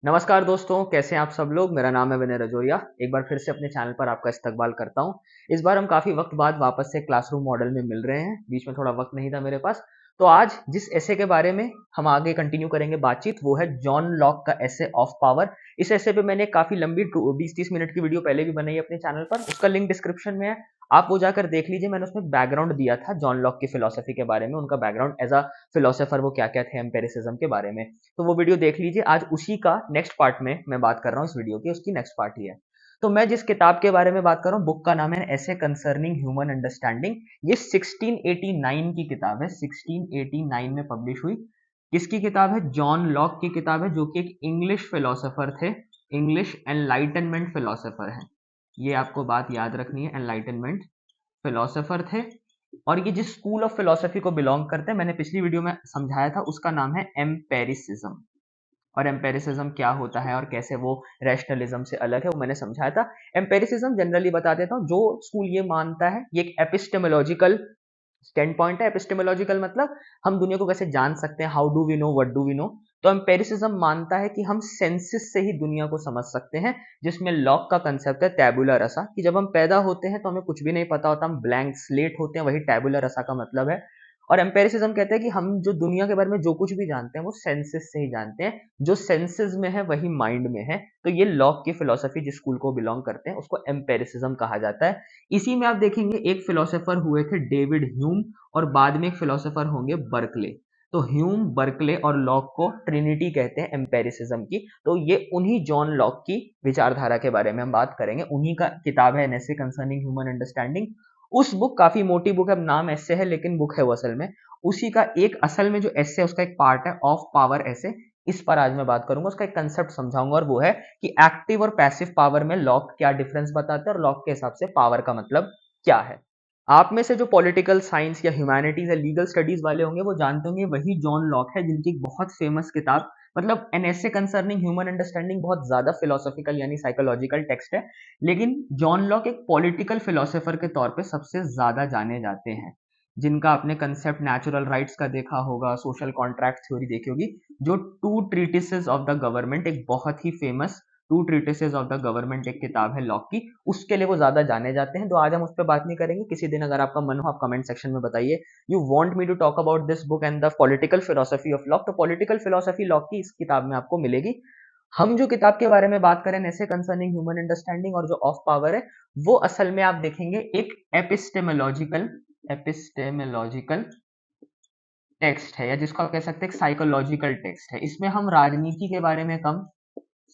नमस्कार दोस्तों, कैसे हैं आप सब लोग। मेरा नाम है विनय रजौरिया। एक बार फिर से अपने चैनल पर आपका इस्तकबाल करता हूं। इस बार हम काफ़ी वक्त बाद वापस से क्लासरूम मॉडल में मिल रहे हैं। बीच में थोड़ा वक्त नहीं था मेरे पास। तो आज जिस एसे के बारे में हम आगे कंटिन्यू करेंगे बातचीत, वो है जॉन लॉक का एसे ऑफ पावर। इस एसे पे मैंने काफ़ी लंबी 20-30 मिनट की वीडियो पहले भी बनाई है अपने चैनल पर, उसका लिंक डिस्क्रिप्शन में है। आप वो जाकर देख लीजिए। मैंने उसमें बैकग्राउंड दिया था जॉन लॉक की फिलोसफी के बारे में, उनका बैकग्राउंड एज अ फिलोसोफर वो क्या क्या थे, एम्पेरिसिज्म के बारे में। तो वो वीडियो देख लीजिए। आज उसी का नेक्स्ट पार्ट में मैं बात कर रहा हूँ। इस वीडियो की उसकी नेक्स्ट पार्ट ही है। तो मैं जिस किताब के बारे में बात कर रहा हूँ, बुक का नाम है एसे कंसर्निंग ह्यूमन अंडरस्टैंडिंग। ये 1689 की किताब है, 1689 में पब्लिश हुई। किसकी किताब है? जॉन लॉक की किताब है, जो कि एक इंग्लिश फिलोसोफर थे, इंग्लिश एनलाइटनमेंट फिलोसोफर है। ये आपको बात याद रखनी है, एनलाइटनमेंट फिलोसोफर थे। और ये जिस स्कूल ऑफ फिलोसफी को बिलोंग करते हैं, मैंने पिछली वीडियो में समझाया था, उसका नाम है एम्पेरिसिज्म। और एम्पेरिसिज्म क्या होता है और कैसे वो रैशनलिज्म से अलग है, वो मैंने समझाया था। एम्पेरिसिज्म जनरली बता देता हूँ, जो स्कूल ये मानता है, ये एक एपिस्टेमोलॉजिकल स्टैंड पॉइंट है। एपिस्टेमोलॉजिकल मतलब हम दुनिया को कैसे जान सकते हैं, how do we know, what do we know. तो एम्पेरिसिज्म मानता है कि हम सेंसेस से ही दुनिया को समझ सकते हैं, जिसमें लॉक का कंसेप्ट है टैबुला रसा, कि जब हम पैदा होते हैं तो हमें कुछ भी नहीं पता होता, हम ब्लैंक स्लेट होते हैं, वही टैबुला रसा का मतलब है। और एम्पेरिसिज्म कहते हैं कि हम जो दुनिया के बारे में जो कुछ भी जानते हैं वो सेंसेस से ही जानते हैं, जो सेंसेस में है वही माइंड में है। तो ये लॉक की फिलोसफी जिस स्कूल को बिलोंग करते हैं उसको एम्पेरिसिज्म कहा जाता है। इसी में आप देखेंगे एक फिलोसोफर हुए थे डेविड ह्यूम, और बाद में एक फिलोसोफर होंगे बर्कले। तो ह्यूम, बर्कले और लॉक को ट्रिनिटी कहते हैं एम्पेरिसिज्म की। तो ये उन्हीं जॉन लॉक की विचारधारा के बारे में हम बात करेंगे। उन्हीं का किताब है an essay concerning human understanding. उस बुक काफी मोटी बुक है, अब नाम ऐसे है लेकिन बुक है वो असल में। उसी का एक असल में जो एसे है उसका एक पार्ट है ऑफ पावर एसे। इस पर आज मैं बात करूंगा, उसका एक कंसेप्ट समझाऊंगा, और वो है कि एक्टिव और पैसिव पावर में लॉक क्या डिफरेंस बताते हैं और लॉक के हिसाब से पावर का मतलब क्या है। आप में से जो पॉलिटिकल साइंस या ह्यूमैनिटीज या लीगल स्टडीज वाले होंगे वो जानते होंगे वही जॉन लॉक है, जिनकी एक बहुत फेमस किताब, मतलब an essay concerning human understanding बहुत ज्यादा फिलोसॉफिकल यानी साइकोलॉजिकल टेक्स्ट है। लेकिन जॉन लॉक एक पॉलिटिकल फिलोसोफर के तौर पे सबसे ज्यादा जाने जाते हैं, जिनका आपने कंसेप्ट नेचुरल राइट्स का देखा होगा, सोशल कॉन्ट्रैक्ट थ्योरी देखी होगी। जो two treatises of the government, एक बहुत ही famous two treatises of the government एक किताब है लॉक की, उसके लिए वो ज्यादा जाने जाते हैं। तो आज हम उस पर बात नहीं करेंगे। किसी दिन अगर आपका मन हो, आप कमेंट सेक्शन में बताइए, you want me to talk about this book and the political philosophy of Locke. तो पॉलिटिकल फिलोसफी लॉक की इस किताब में आपको मिलेगी। हम जो किताब के बारे में बात करें, ऐसे कंसर्निंग ह्यूमन अंडरस्टैंडिंग, और जो ऑफ पावर है, वो असल में आप देखेंगे एक एपिस्टेमोलॉजिकल एपिस्टेमोलॉजिकल टेक्स्ट है, या जिसको आप कह सकते हैं साइकोलॉजिकल टेक्स्ट है। इसमें हम राजनीति के बारे में कम,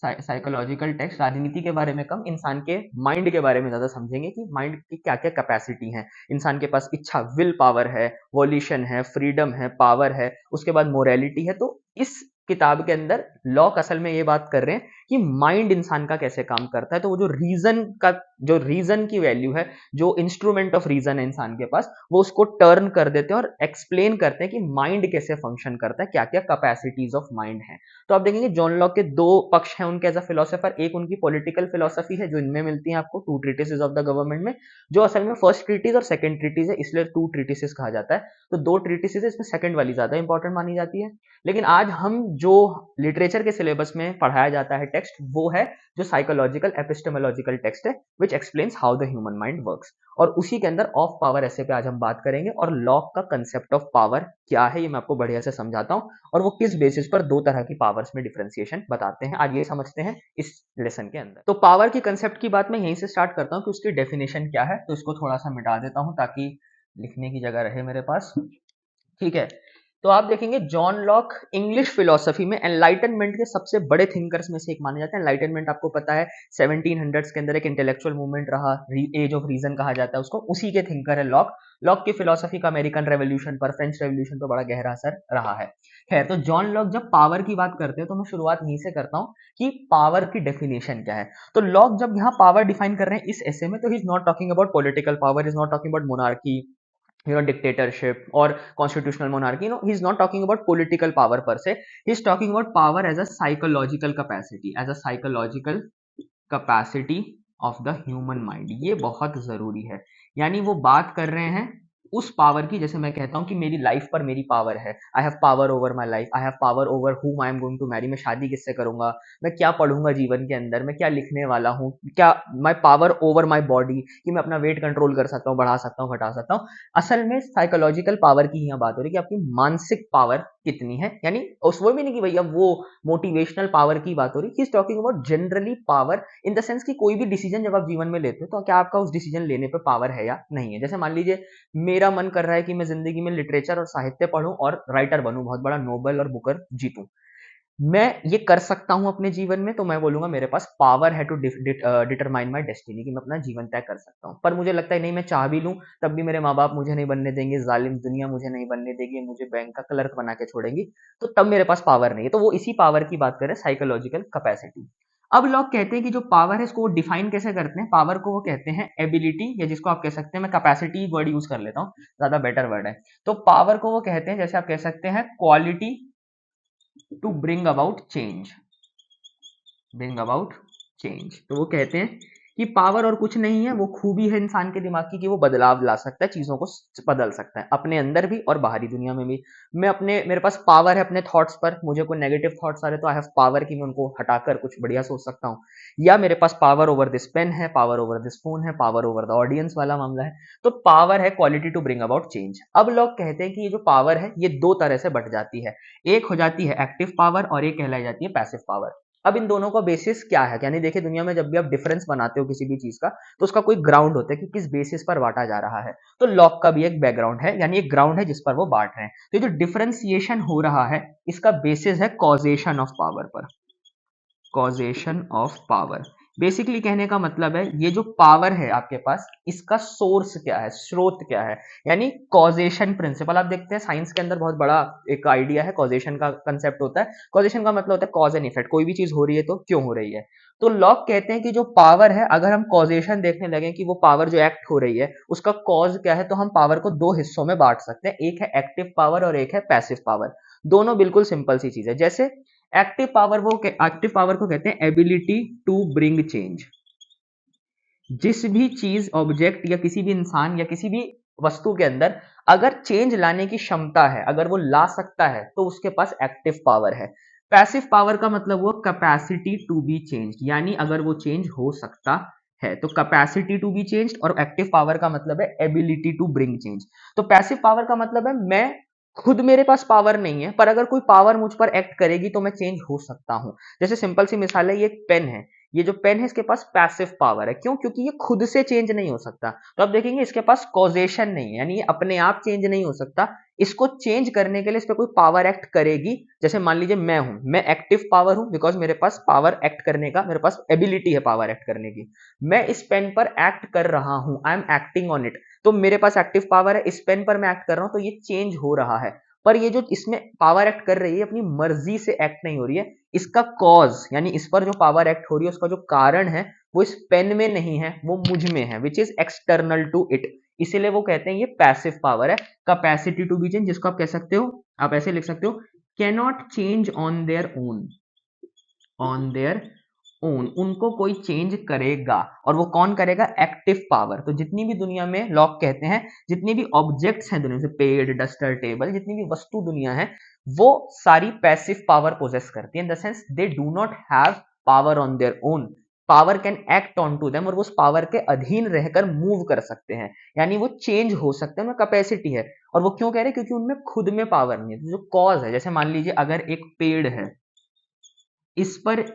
साइकोलॉजिकल टेक्स्ट, राजनीति के बारे में कम, इंसान के माइंड के बारे में ज्यादा समझेंगे कि माइंड की क्या क्या कैपेसिटी है। इंसान के पास इच्छा, विल पावर है, वॉल्यूशन है, फ्रीडम है, पावर है, उसके बाद मोरालिटी है। तो इस किताब के अंदर लॉक असल में ये बात कर रहे हैं कि माइंड इंसान का कैसे काम करता है। तो वो जो रीजन का, जो रीजन की वैल्यू है, जो इंस्ट्रूमेंट ऑफ रीजन है इंसान के पास, वो उसको टर्न कर देते हैं और एक्सप्लेन करते हैं कि माइंड कैसे फंक्शन करता है, क्या क्या कैपेसिटीज ऑफ माइंड है। तो आप देखेंगे जॉन लॉक के दो पक्ष हैं उनके एज अ फिलोसोफर। एक उनकी पॉलिटिकल फिलोसफी है, जो इनमें मिलती है आपको to treatises of the government में, जो असल में फर्स्ट ट्रीटिस और सेकंड ट्रीटिस है, इसलिए टू ट्रीटिसेस कहा जाता है। तो दो ट्रीटिसेस है, इसमें सेकंड वाली ज्यादा इंपॉर्टेंट मानी जाती है। लेकिन आज हम जो लिटरेचर के सिलेबस में पढ़ाया जाता है टेक्स्ट, वो है जो साइकोलॉजिकल एपिस्टेमोलॉजिकल टेक्स्ट है, विच explains how the human mind works. और उसी के अंदर ऑफ पावर ऐसे पे आज हम बात करेंगे, और लॉक का कंसेप्ट ऑफ पावर क्या है ये मैं आपको बढ़िया से समझाता हूं, और वो किस बेसिस पर दो तरह की पावर्स में डिफरेंशिएशन बताते हैं, आज ये समझते हैं इस लेसन के अंदर। तो पावर की कंसेप्ट की बात मैं यहीं से स्टार्ट करता हूं कि उसकी डेफिनेशन क्या है। तो इसको थोड़ा सा मिटा देता हूं ताकि लिखने की जगह रहे मेरे पास। ठीक है। तो आप देखेंगे जॉन लॉक इंग्लिश फिलोसफी में एनलाइटनमेंट के सबसे बड़े थिंकर्स में से एक माने जाते हैं। एनलाइटनमेंट आपको पता है 1700s के अंदर एक इंटेलेक्चुअल मूवमेंट रहा, एज ऑफ रीजन कहा जाता है उसको, उसी के थिंकर है लॉक। लॉक की फिलोसफी का अमेरिकन रेवोल्यूशन पर, फ्रेंच रेवोल्यूशन पर बड़ा गहरा असर रहा है। खैर, तो जॉन लॉक जब पावर की बात करते हैं तो मैं शुरुआत यहीं से करता हूं कि पावर की डेफिनेशन क्या है। तो लॉक जब यहाँ पावर डिफाइन कर रहे हैं इस ऐसे में, तो he is not talking about political power, is not talking about monarchy, dictatorship or constitutional monarchy. He's not talking about political power per se. He's talking about power as a psychological capacity, as a psychological capacity of the human mind. ये बहुत जरूरी है। यानी वो बात कर रहे हैं उस पावर की, जैसे मैं कहता हूँ कि मेरी लाइफ पर मेरी पावर है, I have power over my life, I have power over whom I am going to marry, मैं शादी किससे करूंगा, मैं क्या पढ़ूंगा जीवन के अंदर, मैं क्या लिखने वाला हूँ, क्या माई पावर ओवर माई बॉडी, कि मैं अपना वेट कंट्रोल कर सकता हूँ, बढ़ा सकता हूँ, घटा सकता हूँ। असल में साइकोलॉजिकल पावर की यहाँ बात हो रही है कि आपकी मानसिक पावर कितनी है, यानी उस वो भी नहीं कि भैया वो मोटिवेशनल पावर की बात हो रही है, he talking about generally power in the sense कि कोई भी डिसीजन जब आप जीवन में लेते हो तो क्या आपका उस डिसीजन लेने पे पावर है या नहीं है। जैसे मान लीजिए मेरा मन कर रहा है कि मैं जिंदगी में लिटरेचर और साहित्य पढूं और राइटर बनूं, बहुत बड़ा नोबेल और बुकर जीतूं, मैं ये कर सकता हूं अपने जीवन में, तो मैं बोलूंगा मेरे पास पावर है टू डिटरमाइन माई डेस्टिनी, कि मैं अपना जीवन तय कर सकता हूं। पर मुझे लगता है नहीं, मैं चाह भी लूं तब भी मेरे माँ बाप मुझे नहीं बनने देंगे, जालिम दुनिया मुझे नहीं बनने देगी, मुझे बैंक का क्लर्क बना के छोड़ेंगी, तो तब मेरे पास पावर नहीं है। तो वो इसी पावर की बात करें, साइकोलॉजिकल कैपेसिटी। अब लोग कहते हैं कि जो पावर है इसको डिफाइन कैसे करते हैं, पावर को वो कहते हैं एबिलिटी, या जिसको आप कह सकते हैं, मैं कैपेसिटी वर्ड यूज कर लेता हूँ, ज्यादा बेटर वर्ड है। तो पावर को वो कहते हैं, जैसे आप कह सकते हैं, quality to bring about change. तो वो कहते हैं कि पावर और कुछ नहीं है, वो खूबी है इंसान के दिमाग की कि वो बदलाव ला सकता है, चीजों को बदल सकता है, अपने अंदर भी और बाहरी दुनिया में भी। मेरे पास पावर है अपने थॉट्स पर, मुझे कोई नेगेटिव थॉट्स आ रहे तो आई हैव पावर कि मैं उनको हटाकर कुछ बढ़िया सोच सकता हूँ। या मेरे पास पावर ओवर दिस पेन है, पावर ओवर दिस फोन है, पावर ओवर द ऑडियंस वाला मामला है। तो पावर है quality to bring about change. अब लोग कहते हैं कि ये जो पावर है ये दो तरह से बट जाती है, एक हो जाती है एक्टिव पावर और एक कहलाई जाती है पैसिव पावर। अब इन दोनों का बेसिस क्या है, यानी देखिए दुनिया में जब भी आप डिफरेंस बनाते हो किसी भी चीज का, तो उसका कोई ग्राउंड होता है कि किस बेसिस पर बांटा जा रहा है। तो लॉक का भी एक बैकग्राउंड है, यानी एक ग्राउंड है जिस पर वो बांट रहे हैं। तो ये जो डिफरेंशिएशन हो रहा है इसका बेसिस है कॉजेशन ऑफ पावर पर, कॉजेशन ऑफ पावर। बेसिकली कहने का मतलब है ये जो पावर है आपके पास, इसका सोर्स क्या है, स्रोत क्या है, यानी कॉजेशन प्रिंसिपल। आप देखते हैं साइंस के अंदर बहुत बड़ा एक आइडिया है, कॉजेशन का कंसेप्ट होता है। कॉजेशन का मतलब होता है कॉज एंड इफेक्ट, कोई भी चीज हो रही है तो क्यों हो रही है। तो लॉक कहते हैं कि जो पावर है, अगर हम कॉजेशन देखने लगे कि वो पावर जो एक्ट हो रही है उसका कॉज क्या है, तो हम पावर को दो हिस्सों में बांट सकते हैं, एक है एक्टिव पावर और एक है पैसिव पावर। दोनों बिल्कुल सिंपल सी चीज है। जैसे एक्टिव पावर को कहते हैं एबिलिटी टू ब्रिंग चेंज। जिस भी चीज, ऑब्जेक्ट या किसी भी इंसान या किसी भी वस्तु के अंदर अगर चेंज लाने की क्षमता है, अगर वो ला सकता है, तो उसके पास एक्टिव पावर है। पैसिव पावर का मतलब वो कैपेसिटी टू बी चेंज, यानी अगर वो चेंज हो सकता है। तो कैपेसिटी टू बी चेंज और एक्टिव पावर का मतलब है एबिलिटी टू ब्रिंग चेंज। तो पैसिव पावर का मतलब है मैं खुद, मेरे पास पावर नहीं है, पर अगर कोई पावर मुझ पर एक्ट करेगी तो मैं चेंज हो सकता हूं। जैसे सिंपल सी मिसाल है, ये एक पेन है, ये जो पेन है इसके पास पैसिव पावर है। क्यों? क्योंकि ये खुद से चेंज नहीं हो सकता। तो आप देखेंगे इसके पास कॉजेशन नहीं है, यानी ये अपने आप चेंज नहीं हो सकता। इसको चेंज करने के लिए इस पर कोई पावर एक्ट करेगी। जैसे मान लीजिए मैं हूं, मैं एक्टिव पावर हूं बिकॉज मेरे पास पावर एक्ट करने का, मेरे पास एबिलिटी है पावर एक्ट करने की। मैं इस पेन पर एक्ट कर रहा हूं, I am acting on it. तो मेरे पास एक्टिव पावर है, इस पेन पर मैं एक्ट कर रहा हूं, तो ये चेंज हो रहा है। पर ये जो इसमें पावर एक्ट कर रही है अपनी मर्जी से एक्ट नहीं हो रही है। इसका कॉज, यानी इस पर जो पावर एक्ट हो रही है उसका जो कारण है वो इस पेन में नहीं है, वो मुझ में है, which is external to it. इसीलिए वो कहते हैं ये पैसिव पावर है। कैपेसिटी टू बी चेंज, जिसको आप कह सकते हो, आप ऐसे लिख सकते हो, cannot change on their own, on their own, उनको कोई चेंज करेगा। और वो कौन करेगा? Active power. तो जितनी भी दुनिया में, लॉक कहते हैं, जितनी भी ऑब्जेक्ट्स हैं दुनिया से, पेड़, डस्टर, टेबल, जितनी भी वस्तु दुनिया है, वो सारी पैसिव पावर पोजेस करती है, in the sense they do not have power on their own. Power can act on to them, और वो उस पावर के अधीन रहकर मूव कर सकते हैं, यानी वो चेंज हो सकते हैं, उनमें कैपेसिटी है। और वो क्यों कह रहे हैं? क्योंकि उनमें खुद में पावर नहीं है। तो जो कॉज है, जैसे मान लीजिए अगर एक पेड़ है, इस पर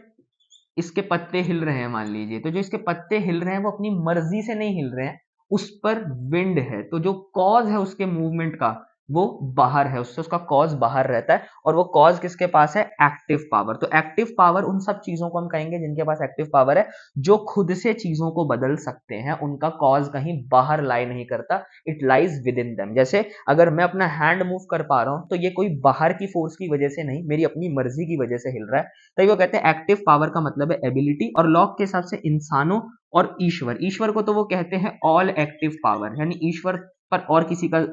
इसके पत्ते हिल रहे हैं मान लीजिए, तो जो इसके पत्ते हिल रहे हैं वो अपनी मर्जी से नहीं हिल रहे हैं, उस पर विंड है, तो जो कॉज है उसके मूवमेंट का वो बाहर है, उससे उसका कॉज बाहर रहता है। और वो कॉज किसके पास है? Active power. तो एक्टिव पावर उन सब चीजों को हम कहेंगे जिनके पास एक्टिव पावर है, जो खुद से चीजों को बदल सकते हैं, उनका कॉज कहीं बाहर लाई नहीं करता, it lies with in them. जैसे अगर मैं अपना हैंड मूव कर पा रहा हूं तो ये कोई बाहर की फोर्स की वजह से नहीं, मेरी अपनी मर्जी की वजह से हिल रहा है। तभी वो कहते हैं एक्टिव पावर का मतलब है एबिलिटी। और लॉक के हिसाब से इंसानों और ईश्वर, ईश्वर को तो वो कहते हैं ऑल एक्टिव पावर, यानी ईश्वर पर और किसी का,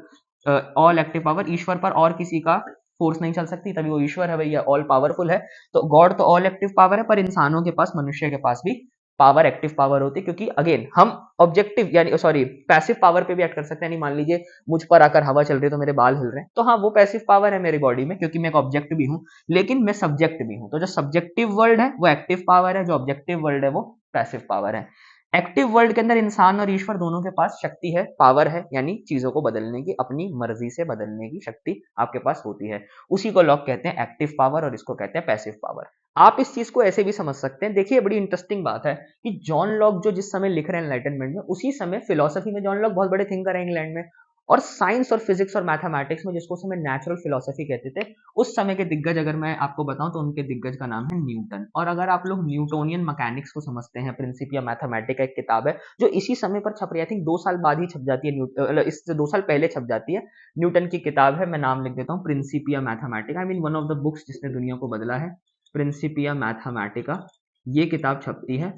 ऑल एक्टिव पावर, ईश्वर पर और किसी का फोर्स नहीं चल सकती, तभी वो ईश्वर है भैया, ऑल पावरफुल है। तो गॉड तो ऑल एक्टिव पावर है, पर इंसानों के पास, मनुष्य के पास भी पावर एक्टिव पावर होती है, क्योंकि अगेन हम ऑब्जेक्टिव यानी सॉरी पैसिव पावर पे भी एक्ट कर सकते हैं। यानी मान लीजिए मुझ पर आकर हवा चल रही है तो मेरे बाल हिल रहे हैं, तो हाँ वो पैसिव पावर है मेरी बॉडी में, क्योंकि मैं एक ऑब्जेक्ट भी हूँ, लेकिन मैं सब्जेक्ट भी हूँ। तो जो सब्जेक्टिव वर्ल्ड है वो एक्टिव पावर है, जो ऑब्जेक्टिव वर्ल्ड है वो पैसिव पावर है। एक्टिव वर्ल्ड के अंदर इंसान और ईश्वर दोनों के पास शक्ति है, पावर है, यानी चीजों को बदलने की, अपनी मर्जी से बदलने की शक्ति आपके पास होती है। उसी को लॉक कहते हैं एक्टिव पावर और इसको कहते हैं पैसिव पावर। आप इस चीज को ऐसे भी समझ सकते हैं। देखिए बड़ी इंटरेस्टिंग बात है कि जॉन लॉक जो जिस समय लिख रहे हैं एनलाइटनमेंट में, उसी समय फिलोसफी में जॉन लॉक बहुत बड़े थिंकर है इंग्लैंड में, और साइंस और फिजिक्स और मैथमेटिक्स में, जिसको समय नेचुरल फिलोसफी कहते थे, उस समय के दिग्गज अगर मैं आपको बताऊं तो उनके दिग्गज का नाम है न्यूटन। और अगर आप लोग न्यूटोनियन मैकेनिक्स को समझते हैं, प्रिंसिपिया मैथमेटिका एक किताब है जो इसी समय पर छप रही है, आई थिंक 2 साल बाद ही छप जाती है, इससे 2 साल पहले छप जाती है। न्यूटन की किताब है, मैं नाम लिख देता हूँ, Principia Mathematica, I mean one of the books जिसने दुनिया को बदला है, प्रिंसिपिया मैथमेटिका, ये किताब छपती है।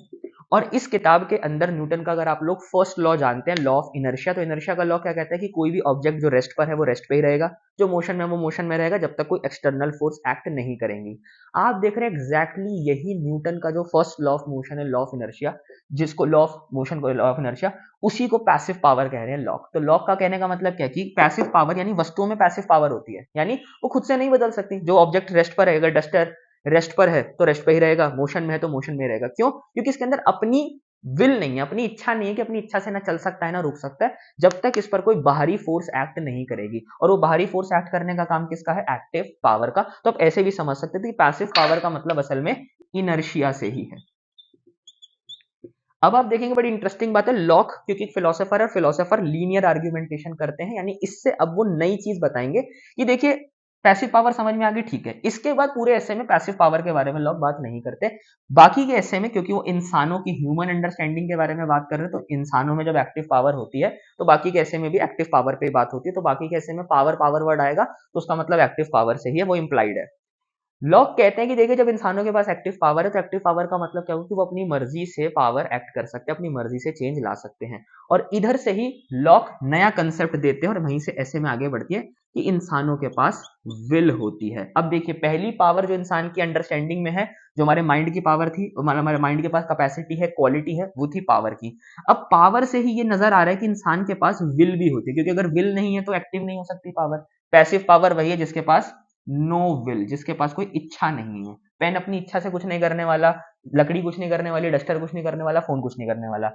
और इस किताब के अंदर न्यूटन का अगर आप लोग फर्स्ट लॉ जानते हैं, लॉ ऑफ इनर्शिया, तो इनर्शिया का लॉ क्या कहता है कि कोई भी ऑब्जेक्ट जो रेस्ट पर है वो रेस्ट पे ही रहेगा, जो मोशन में वो मोशन में रहेगा, जब तक कोई एक्सटर्नल फोर्स एक्ट नहीं करेंगी। आप देख रहे हैं एग्जैक्टली यही न्यूटन का जो फर्स्ट लॉ ऑफ मोशन है, लॉ ऑफ इनर्शिया, जिसको लॉ ऑफ मोशन को लॉ ऑफ इनर्शिया, उसी को पैसिव पावर कह रहे हैं लॉक। तो लॉक का कहने का मतलब क्या है कि पैसिव पावर यानी वस्तुओं में पैसिव पावर होती है, यानी वो खुद से नहीं बदल सकती। जो ऑब्जेक्ट रेस्ट पर रहेगा, डस्टर रेस्ट पर है तो रेस्ट पे ही रहेगा, मोशन में है तो मोशन में रहेगा। क्यों? क्योंकि इसके अंदर अपनी विल नहीं है, अपनी इच्छा नहीं है कि अपनी इच्छा से ना चल सकता है ना रुक सकता है, जब तक इस पर कोई बाहरी फोर्स एक्ट नहीं करेगी। और वो बाहरी फोर्स एक्ट करने का काम किसका है? एक्टिव पावर का। तो आप ऐसे भी समझ सकते थे कि पैसिव पावर का मतलब असल में इनर्शिया से ही है। अब आप देखेंगे बड़ी इंटरेस्टिंग बात है, लॉक क्योंकि फिलोसोफर है, फिलोसोफर लीनियर आर्ग्यूमेंटेशन करते हैं, यानी इससे अब वो नई चीज बताएंगे कि देखिए पैसिव पावर समझ में आ गई, ठीक है। इसके बाद पूरे ऐसे में पैसिव पावर के बारे में लोग बात नहीं करते। बाकी के ऐसे में क्योंकि वो इंसानों की ह्यूमन अंडरस्टैंडिंग के बारे में बात कर रहे हैं, तो इंसानों में जब एक्टिव पावर होती है तो बाकी के ऐसे में भी एक्टिव पावर पे बात होती है। तो बाकी के ऐसे में पावर पावर वर्ड आएगा तो उसका मतलब एक्टिव पावर से ही है, वो इंप्लाइड है। लॉक कहते हैं कि देखिए जब इंसानों के पास एक्टिव पावर है तो एक्टिव पावर का मतलब क्या होगा कि वो अपनी मर्जी से पावर एक्ट कर सकते हैं, अपनी मर्जी से चेंज ला सकते हैं। और इधर से ही लॉक नया कंसेप्ट देते हैं और वहीं से ऐसे में आगे बढ़ती है कि इंसानों के पास विल होती है। अब देखिए पहली पावर जो इंसान की अंडरस्टैंडिंग में है, जो हमारे माइंड की पावर थी, हमारे माइंड के पास कैपेसिटी है, क्वालिटी है, वो थी पावर की। अब पावर से ही ये नजर आ रहा है कि इंसान के पास विल भी होती है, क्योंकि अगर विल नहीं है तो एक्टिव नहीं हो सकती पावर। पैसिव पावर वही है जिसके पास नो विल, जिसके पास कोई इच्छा नहीं है। पेन अपनी इच्छा से कुछ नहीं करने वाला, लकड़ी कुछ नहीं करने वाली, डस्टर कुछ नहीं करने वाला, फोन कुछ नहीं करने वाला।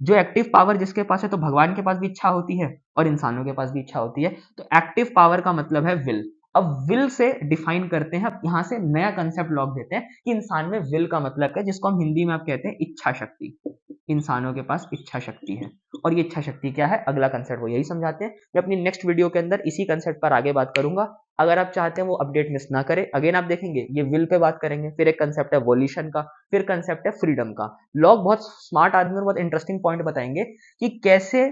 जो एक्टिव पावर जिसके पास है, तो भगवान के पास भी इच्छा होती है और इंसानों के पास भी इच्छा होती है। तो एक्टिव पावर का मतलब है विल। अब विल से डिफाइन करते हैं, अब यहां से नया कंसेप्ट लॉक देते हैं कि इंसान में विल का मतलब क्या है, जिसको हम हिंदी में आप कहते हैं इच्छा शक्ति। इंसानों के पास इच्छा शक्ति है। और ये इच्छा शक्ति क्या है, अगला कंसेप्ट वो यही समझाते हैं। मैं अपनी नेक्स्ट वीडियो के अंदर इसी कंसेप्ट पर आगे बात करूंगा। अगर आप चाहते हैं वो अपडेट मिस ना करें, अगेन आप देखेंगे ये विल पे बात करेंगे, फिर एक कंसेप्ट है वॉल्यूशन का, फिर कंसेप्ट है फ्रीडम का। लॉक बहुत स्मार्ट आदमी और बहुत इंटरेस्टिंग पॉइंट बताएंगे कि कैसे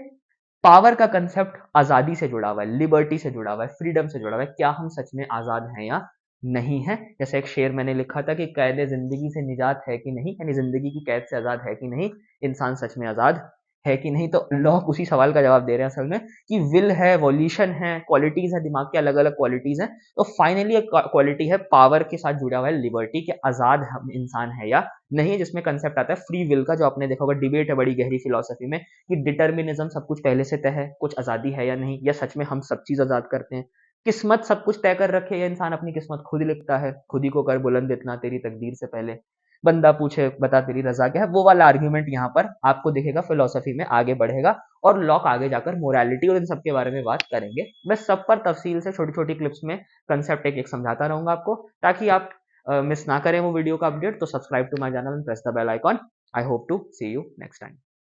पावर का कंसेप्ट आजादी से जुड़ा हुआ है, लिबर्टी से जुड़ा हुआ है, फ्रीडम से जुड़ा हुआ है। क्या हम सच में आजाद हैं या नहीं है? जैसे एक शेर मैंने लिखा था कि कैद जिंदगी से निजात है कि नहीं, यानी जिंदगी की कैद से आजाद है कि नहीं, इंसान सच में आजाद है कि नहीं। तो लॉक उसी सवाल का जवाब दे रहे हैं असल में कि विल है, वॉल्यूशन है, क्वालिटीज है, दिमाग की अलग अलग क्वालिटीज हैं। तो फाइनली एक क्वालिटी है पावर के साथ जुड़ा हुआ है लिबर्टी, के आजाद हम इंसान है या नहीं, जिसमें कंसेप्ट आता है फ्री विल का, जो आपने देखा होगा डिबेट है बड़ी गहरी फिलोसफी में कि डिटर्मिनिज्म सब कुछ पहले से तय है, कुछ आजादी है या नहीं, या सच में हम सब चीज आजाद करते हैं। किस्मत सब कुछ तय कर रखे, या इंसान अपनी किस्मत खुद लिखता है, खुद ही को कर बुलंद इतना तेरी तकदीर से पहले, बंदा पूछे बता तेरी रजा क्या है। वो वाला आर्ग्यूमेंट यहाँ पर आपको दिखेगा, फिलोसफी में आगे बढ़ेगा और लॉक आगे जाकर मोरालिटी और इन सब के बारे में बात करेंगे। मैं सब पर तफसील से छोटी छोटी क्लिप्स में कंसेप्ट एक एक समझाता रहूंगा आपको, ताकि आप मिस ना करें वो वीडियो का अपडेट। तो subscribe to my channel and press the bell icon. I hope to see you next time.